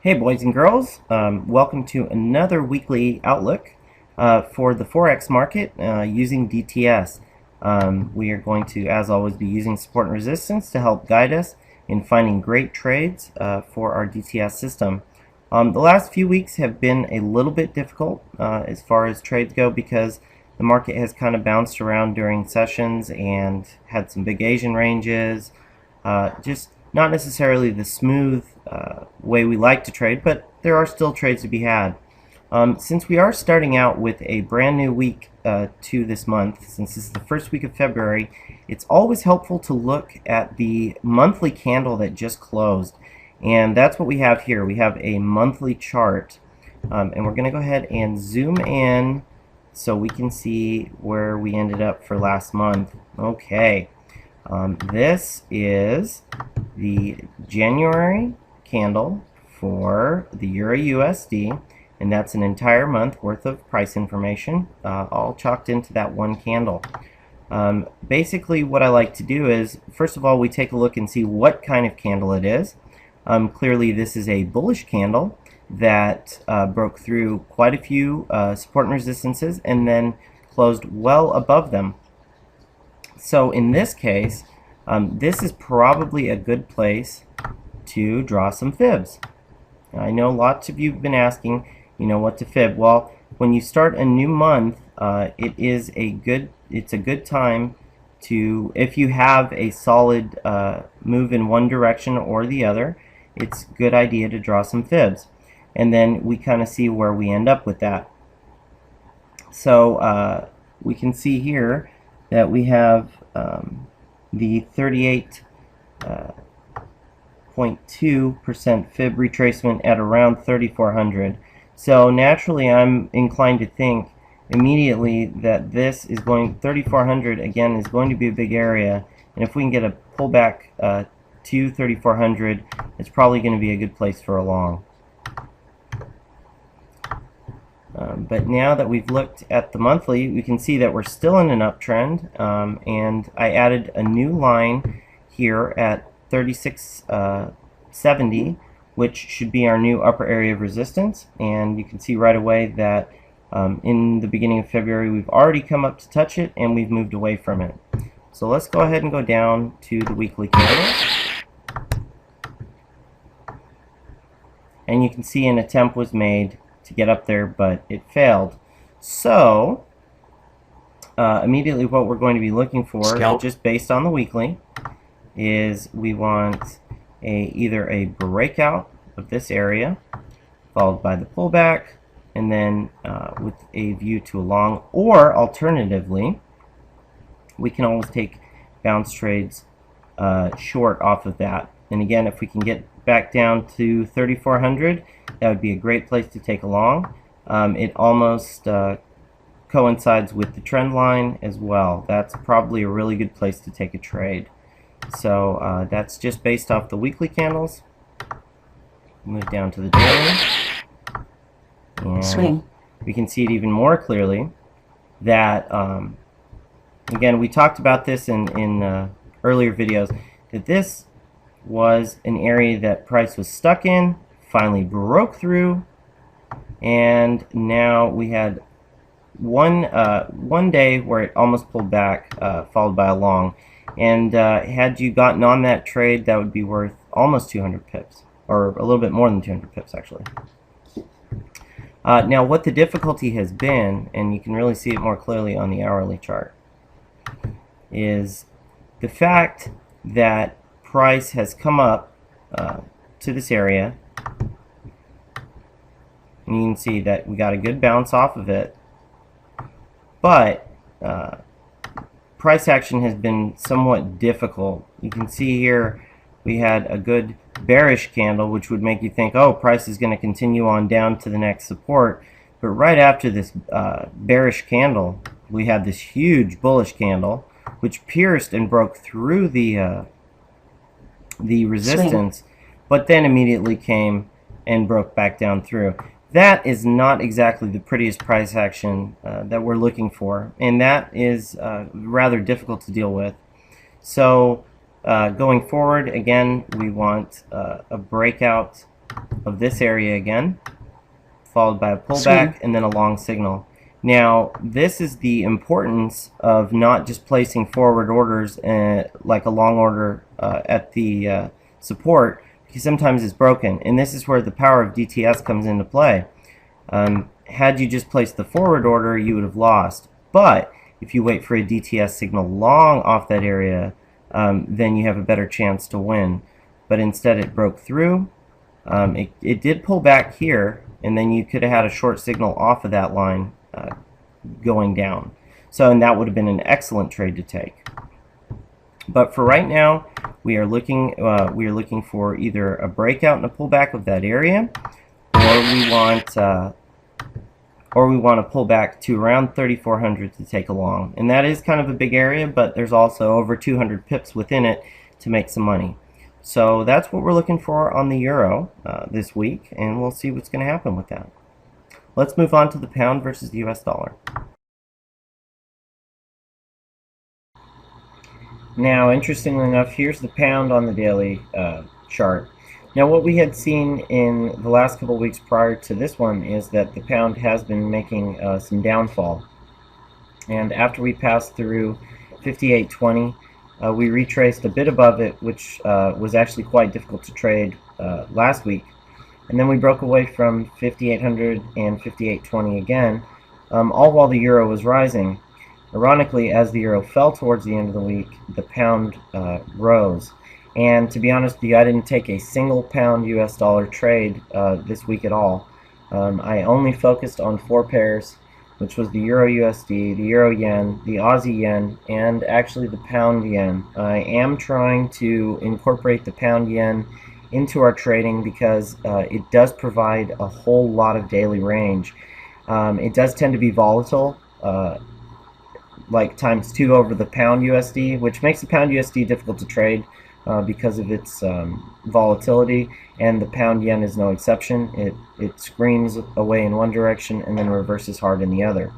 Hey boys and girls, welcome to another weekly outlook for the Forex market using DTS. We are going to, as always, be using support and resistance to help guide us in finding great trades for our DTS system. The last few weeks have been a little bit difficult as far as trades go because the market has kind of bounced around during sessions and had some big Asian ranges. Just not necessarily the smooth way we like to trade, but there are still trades to be had. Since we are starting out with a brand new week to this month, since this is the first week of February, it's always helpful to look at the monthly candle that just closed. And that's what we have here. We have a monthly chart. And we're going to go ahead and zoom in so we can see where we ended up for last month. Okay. This is the January candle for the Euro USD, and that's an entire month worth of price information, all chalked into that one candle. Basically what I like to do is, first of all, we take a look and see what kind of candle it is. Clearly this is a bullish candle that broke through quite a few support and resistances and then closed well above them. So in this case, this is probably a good place to draw some fibs. I know lots of you have been asking, what to fib. Well, when you start a new month, it's a good time to, if you have a solid move in one direction or the other, it's a good idea to draw some fibs. And then we kind of see where we end up with that. So we can see here that we have the 38.2% fib retracement at around 3,400. So naturally I'm inclined to think immediately that this is going, 3,400 again is going to be a big area, and if we can get a pullback to 3,400, it's probably going to be a good place for a long. But now that we've looked at the monthly, we can see that we're still in an uptrend, and I added a new line here at 36.70, which should be our new upper area of resistance. And you can see right away that in the beginning of February we've already come up to touch it and we've moved away from it. So let's go ahead and go down to the weekly candle. And you can see an attempt was made to get up there, but it failed. So immediately what we're going to be looking for, just based on the weekly, is we want either a breakout of this area followed by the pullback, and then with a view to a long, or alternatively we can always take bounce trades short off of that. And again, if we can get back down to 3,400, that would be a great place to take a long. It almost coincides with the trend line as well. That's probably a really good place to take a trade. So that's just based off the weekly candles. Move down to the daily. And swing. We can see it even more clearly that, again, we talked about this in earlier videos, that this was an area that price was stuck in, finally broke through, and now we had one day where it almost pulled back, followed by a long. And had you gotten on that trade, that would be worth almost 200 pips, or a little bit more than 200 pips actually. Now what the difficulty has been, and you can really see it more clearly on the hourly chart, is the fact that price has come up to this area, and you can see that we got a good bounce off of it, but price action has been somewhat difficult. You can see here we had a good bearish candle, which would make you think, oh, price is going to continue on down to the next support. But right after this bearish candle, we had this huge bullish candle, which pierced and broke through the resistance, but then immediately came and broke back down through. That is not exactly the prettiest price action that we're looking for, and that is rather difficult to deal with. So going forward, again, we want a breakout of this area again, followed by a pullback and then a long signal. Now, this is the importance of not just placing forward orders like a long order at the support, because sometimes it's broken, and this is where the power of DTS comes into play. Had you just placed the forward order, you would have lost, but if you wait for a DTS signal long off that area, then you have a better chance to win. But instead it broke through. It did pull back here, and then you could have had a short signal off of that line going down. And that would have been an excellent trade to take. But for right now, we are looking for either a breakout and a pullback of that area, or we want to pull back to around 3,400 to take a long. And that is kind of a big area, but there's also over 200 pips within it to make some money. So that's what we're looking for on the euro this week, and we'll see what's going to happen with that. Let's move on to the pound versus the US dollar. Now, interestingly enough, here's the pound on the daily chart. Now, what we had seen in the last couple of weeks prior to this one is that the pound has been making some downfall. And after we passed through 58.20, we retraced a bit above it, which was actually quite difficult to trade last week. And then we broke away from 5800 and 58.20 again, all while the euro was rising. Ironically, as the euro fell towards the end of the week, the pound rose. And to be honest with you, I didn't take a single pound US dollar trade this week at all. I only focused on 4 pairs, which was the Euro USD, the Euro Yen, the Aussie Yen, and actually the Pound Yen. I am trying to incorporate the Pound Yen into our trading because it does provide a whole lot of daily range. It does tend to be volatile, like ×2 over the Pound USD, which makes the Pound USD difficult to trade because of its volatility, and the Pound Yen is no exception. It screams away in one direction and then reverses hard in the other.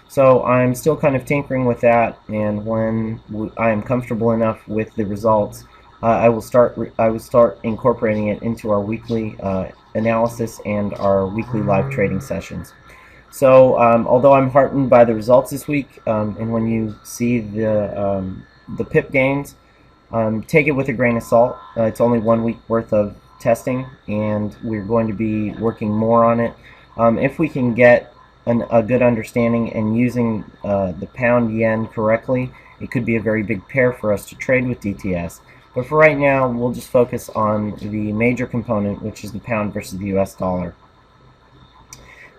So I'm still kind of tinkering with that, and when I am comfortable enough with the results, I will start incorporating it into our weekly analysis and our weekly live trading sessions. So although I'm heartened by the results this week, and when you see the pip gains, take it with a grain of salt. It's only 1 week worth of testing, and we're going to be working more on it. If we can get a good understanding and using the Pound Yen correctly, it could be a very big pair for us to trade with DTS. But for right now, we'll just focus on the major component, which is the pound versus the US dollar.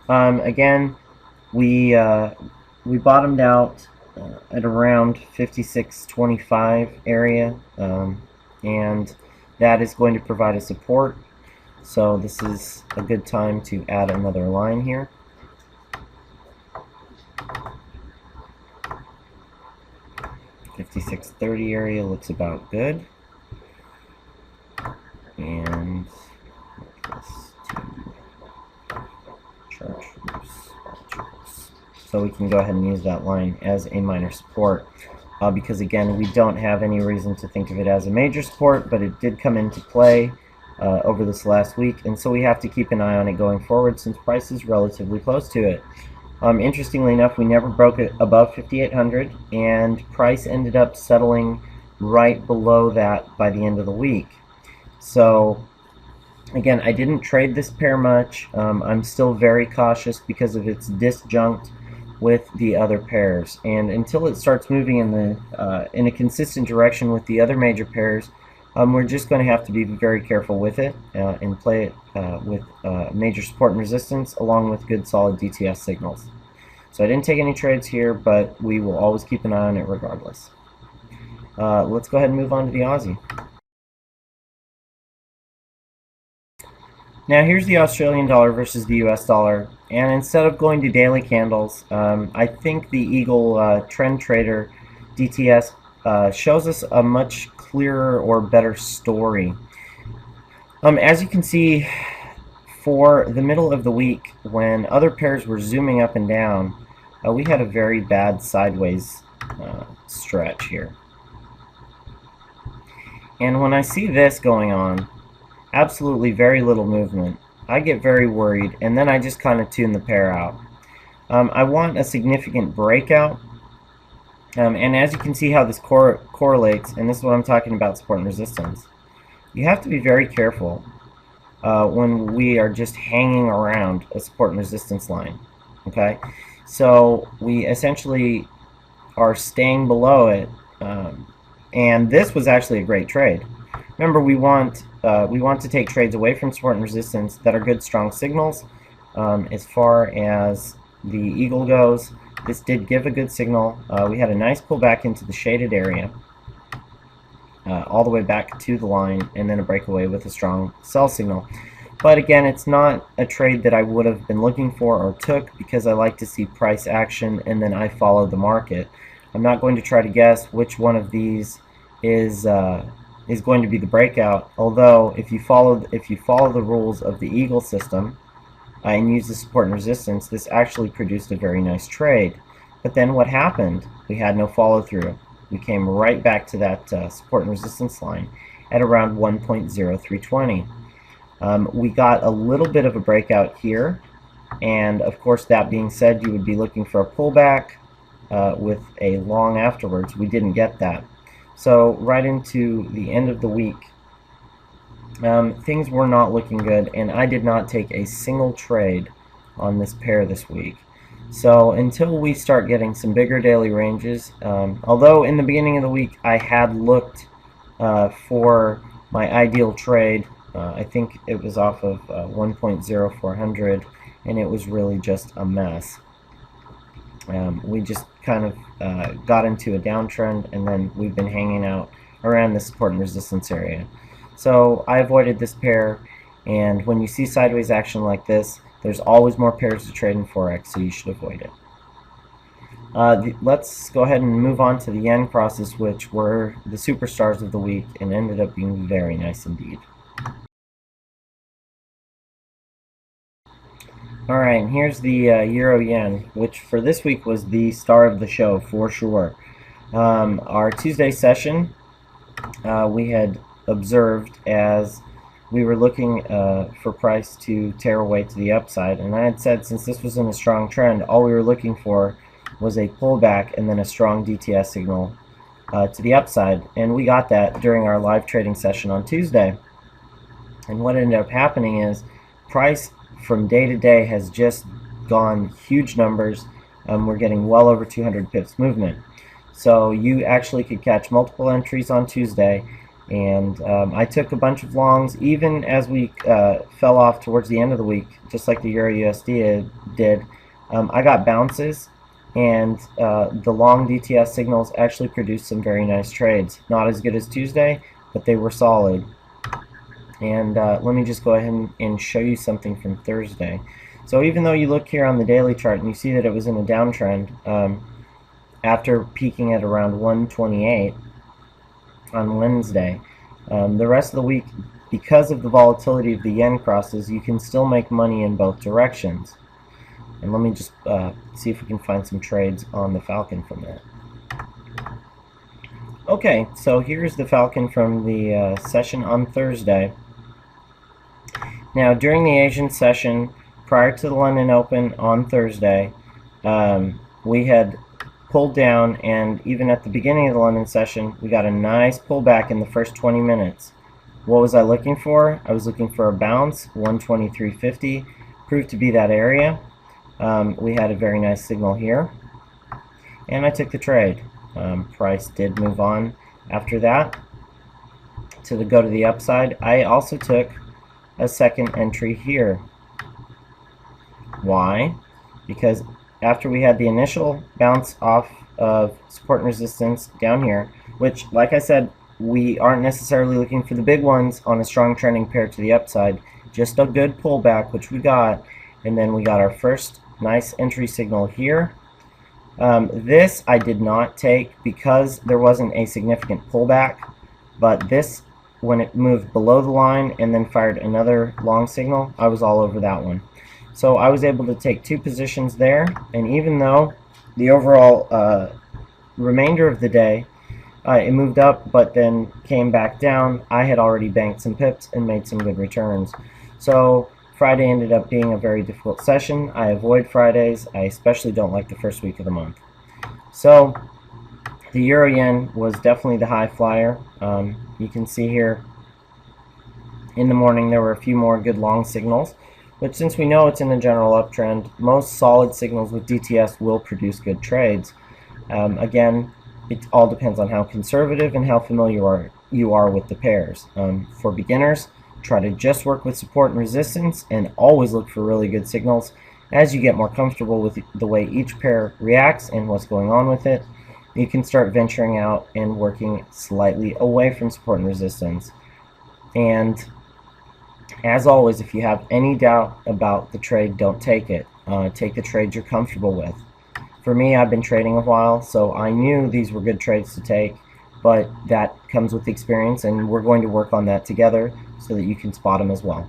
Again, we bottomed out at around 56.25 area, and that is going to provide a support. So this is a good time to add another line here. $56.30 area looks about good, and this to charters. So we can go ahead and use that line as a minor support, because again, we don't have any reason to think of it as a major support, but it did come into play over this last week, and so we have to keep an eye on it going forward since price is relatively close to it. Interestingly enough, we never broke it above 5,800, and price ended up settling right below that by the end of the week. So again, I didn't trade this pair much. I'm still very cautious because of its disjunct with the other pairs, and until it starts moving in a consistent direction with the other major pairs, we're just going to have to be very careful with it and play it with major support and resistance along with good solid DTS signals. So I didn't take any trades here, but we will always keep an eye on it regardless. Let's go ahead and move on to the Aussie. Now here's the Australian dollar versus the US dollar, and instead of going to daily candles, I think the Eagle Trend Trader DTS shows us a much clearer or better story. As you can see, for the middle of the week, when other pairs were zooming up and down, we had a very bad sideways stretch here. And when I see this going on, absolutely very little movement, I get very worried, and then I just kind of tune the pair out. I want a significant breakout, and as you can see how this correlates, and this is what I'm talking about, support and resistance. You have to be very careful when we are just hanging around a support and resistance line. Okay, so we essentially are staying below it, and this was actually a great trade. Remember, we want to take trades away from support and resistance that are good, strong signals. As far as the eagle goes, this did give a good signal. We had a nice pullback into the shaded area, all the way back to the line, and then a breakaway with a strong sell signal. But again, it's not a trade that I would have been looking for or took, because I like to see price action and then I follow the market. I'm not going to try to guess which one of these is going to be the breakout. Although if you follow the rules of the eagle system and use the support and resistance, this actually produced a very nice trade. But then what happened? We had no follow through. We came right back to that support and resistance line at around 1.0320. We got a little bit of a breakout here, and of course, that being said, you would be looking for a pullback with a long afterwards. We didn't get that. So right into the end of the week, things were not looking good, and I did not take a single trade on this pair this week. So until we start getting some bigger daily ranges, although in the beginning of the week I had looked for my ideal trade, I think it was off of 1.0400, and it was really just a mess. We just kind of got into a downtrend, and then we've been hanging out around the support and resistance area. So I avoided this pair, and when you see sideways action like this, there's always more pairs to trade in Forex, so you should avoid it. Let's go ahead and move on to the yen crosses, which were the superstars of the week and ended up being very nice indeed. Alright, and here's the Euro Yen, which for this week was the star of the show for sure. Our Tuesday session we had observed as we were looking for price to tear away to the upside, and I had said since this was in a strong trend, all we were looking for was a pullback and then a strong DTS signal to the upside, and we got that during our live trading session on Tuesday. And what ended up happening is price from day to day has just gone huge numbers. We're getting well over 200 pips movement. So you actually could catch multiple entries on Tuesday, and I took a bunch of longs even as we fell off towards the end of the week, just like the Euro USD did. I got bounces, and the long DTS signals actually produced some very nice trades. Not as good as Tuesday, but they were solid. And let me just go ahead and show you something from Thursday. So even though you look here on the daily chart and you see that it was in a downtrend after peaking at around 128 on Wednesday, the rest of the week, because of the volatility of the yen crosses, you can still make money in both directions. And let me just see if we can find some trades on the Falcon from that. Okay, so here's the Falcon from the session on Thursday. Now, during the Asian session, prior to the London Open on Thursday, we had pulled down, and even at the beginning of the London session, we got a nice pullback in the first 20 minutes. What was I looking for? I was looking for a bounce. 123.50 proved to be that area. We had a very nice signal here, and I took the trade. Price did move on after that to go to the upside. I also took a second entry here. Why? Because after we had the initial bounce off of support and resistance down here, which, like I said, we aren't necessarily looking for the big ones on a strong trending pair to the upside, just a good pullback, which we got, and then we got our first nice entry signal here. This I did not take because there wasn't a significant pullback, but this, when it moved below the line and then fired another long signal, I was all over that one. So I was able to take two positions there, and even though the overall remainder of the day it moved up but then came back down. I had already banked some pips and made some good returns. So Friday ended up being a very difficult session. I avoid Fridays. I especially don't like the first week of the month. So the euro yen was definitely the high flyer. You can see here in the morning there were a few more good long signals, but since we know it's in a general uptrend, most solid signals with DTS will produce good trades. Again, it all depends on how conservative and how familiar you are with the pairs. For beginners, try to just work with support and resistance and always look for really good signals. As you get more comfortable with the way each pair reacts and what's going on with it, you can start venturing out and working slightly away from support and resistance. And as always, if you have any doubt about the trade, don't take it. Take the trades you're comfortable with. For me, I've been trading a while, so I knew these were good trades to take, but that comes with experience, and we're going to work on that together so that you can spot them as well.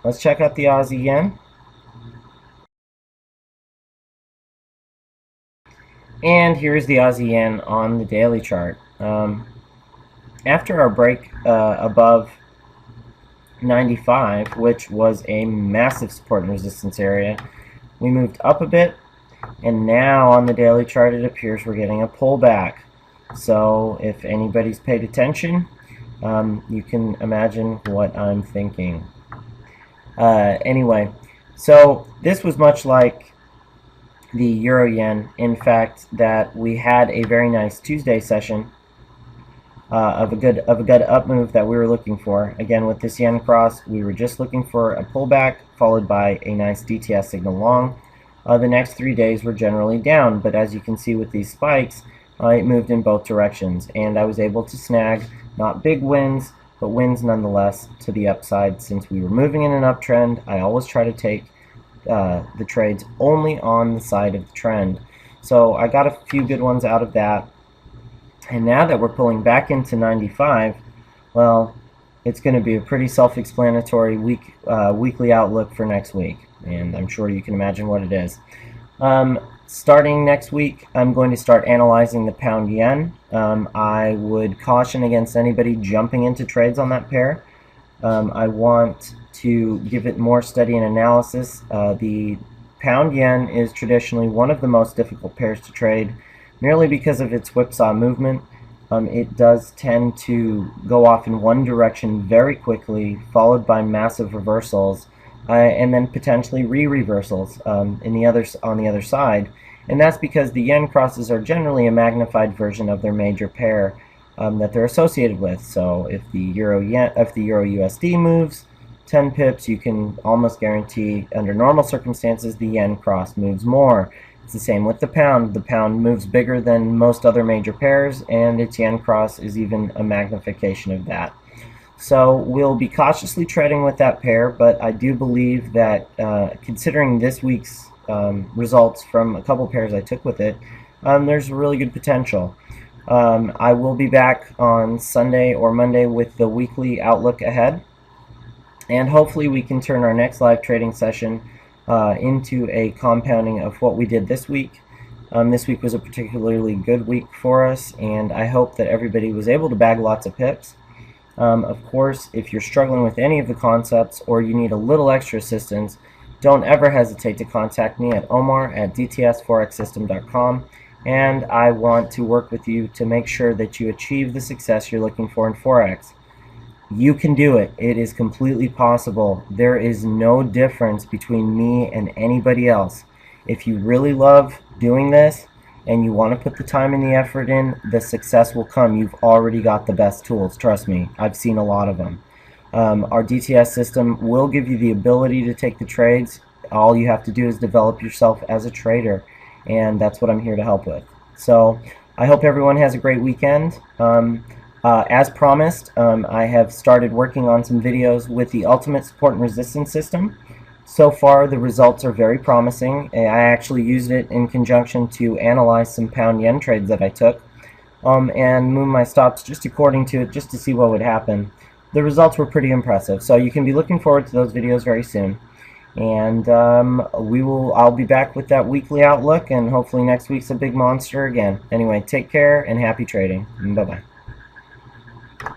Let's check out the Aussie yen. And here's the Aussie yen on the daily chart. After our break above 95, which was a massive support and resistance area, we moved up a bit, and now on the daily chart it appears we're getting a pullback. So if anybody's paid attention, you can imagine what I'm thinking. Anyway, so this was much like the euro yen, in fact, that we had a very nice Tuesday session of a good up move that we were looking for. Again, with this yen cross, we were just looking for a pullback followed by a nice DTS signal long. The next 3 days were generally down, but as you can see with these spikes, it moved in both directions, and I was able to snag not big wins, but wins nonetheless to the upside. Since we were moving in an uptrend, I always try to take the trades only on the side of the trend. So I got a few good ones out of that. And now that we're pulling back into 95, well, it's going to be a pretty self-explanatory weekly outlook for next week, and I'm sure you can imagine what it is. Starting next week, I'm going to start analyzing the pound yen. I would caution against anybody jumping into trades on that pair. I want to give it more study and analysis. The pound yen is traditionally one of the most difficult pairs to trade, merely because of its whipsaw movement. It does tend to go off in one direction very quickly, followed by massive reversals, and then potentially re-reversals on the other side. And that's because the yen crosses are generally a magnified version of their major pair that they're associated with. So if the euro USD moves 10 pips, you can almost guarantee under normal circumstances the yen cross moves more. It's the same with the pound. The pound moves bigger than most other major pairs, and its yen cross is even a magnification of that. So we'll be cautiously treading with that pair, but I do believe that considering this week's results from a couple pairs I took with it, there's really good potential. I will be back on Sunday or Monday with the weekly outlook ahead, and hopefully we can turn our next live trading session into a compounding of what we did this week. This week was a particularly good week for us, and I hope that everybody was able to bag lots of pips. Of course, if you're struggling with any of the concepts or you need a little extra assistance, don't ever hesitate to contact me at omar@dtsforexsystem.com, and I want to work with you to make sure that you achieve the success you're looking for in Forex. You can do it. It is completely possible. There is no difference between me and anybody else. If you really love doing this and you want to put the time and the effort in, the success will come. You've already got the best tools. Trust me, I've seen a lot of them. Our DTS system will give you the ability to take the trades. All you have to do is develop yourself as a trader, and that's what I'm here to help with. So I hope everyone has a great weekend. As promised, I have started working on some videos with the Ultimate Support and Resistance System. So far, the results are very promising. I actually used it in conjunction to analyze some pound-yen trades that I took and move my stops just according to it, just to see what would happen. The results were pretty impressive, so you can be looking forward to those videos very soon. And I'll be back with that weekly outlook, and hopefully next week's a big monster again. Anyway, take care and happy trading. Bye bye.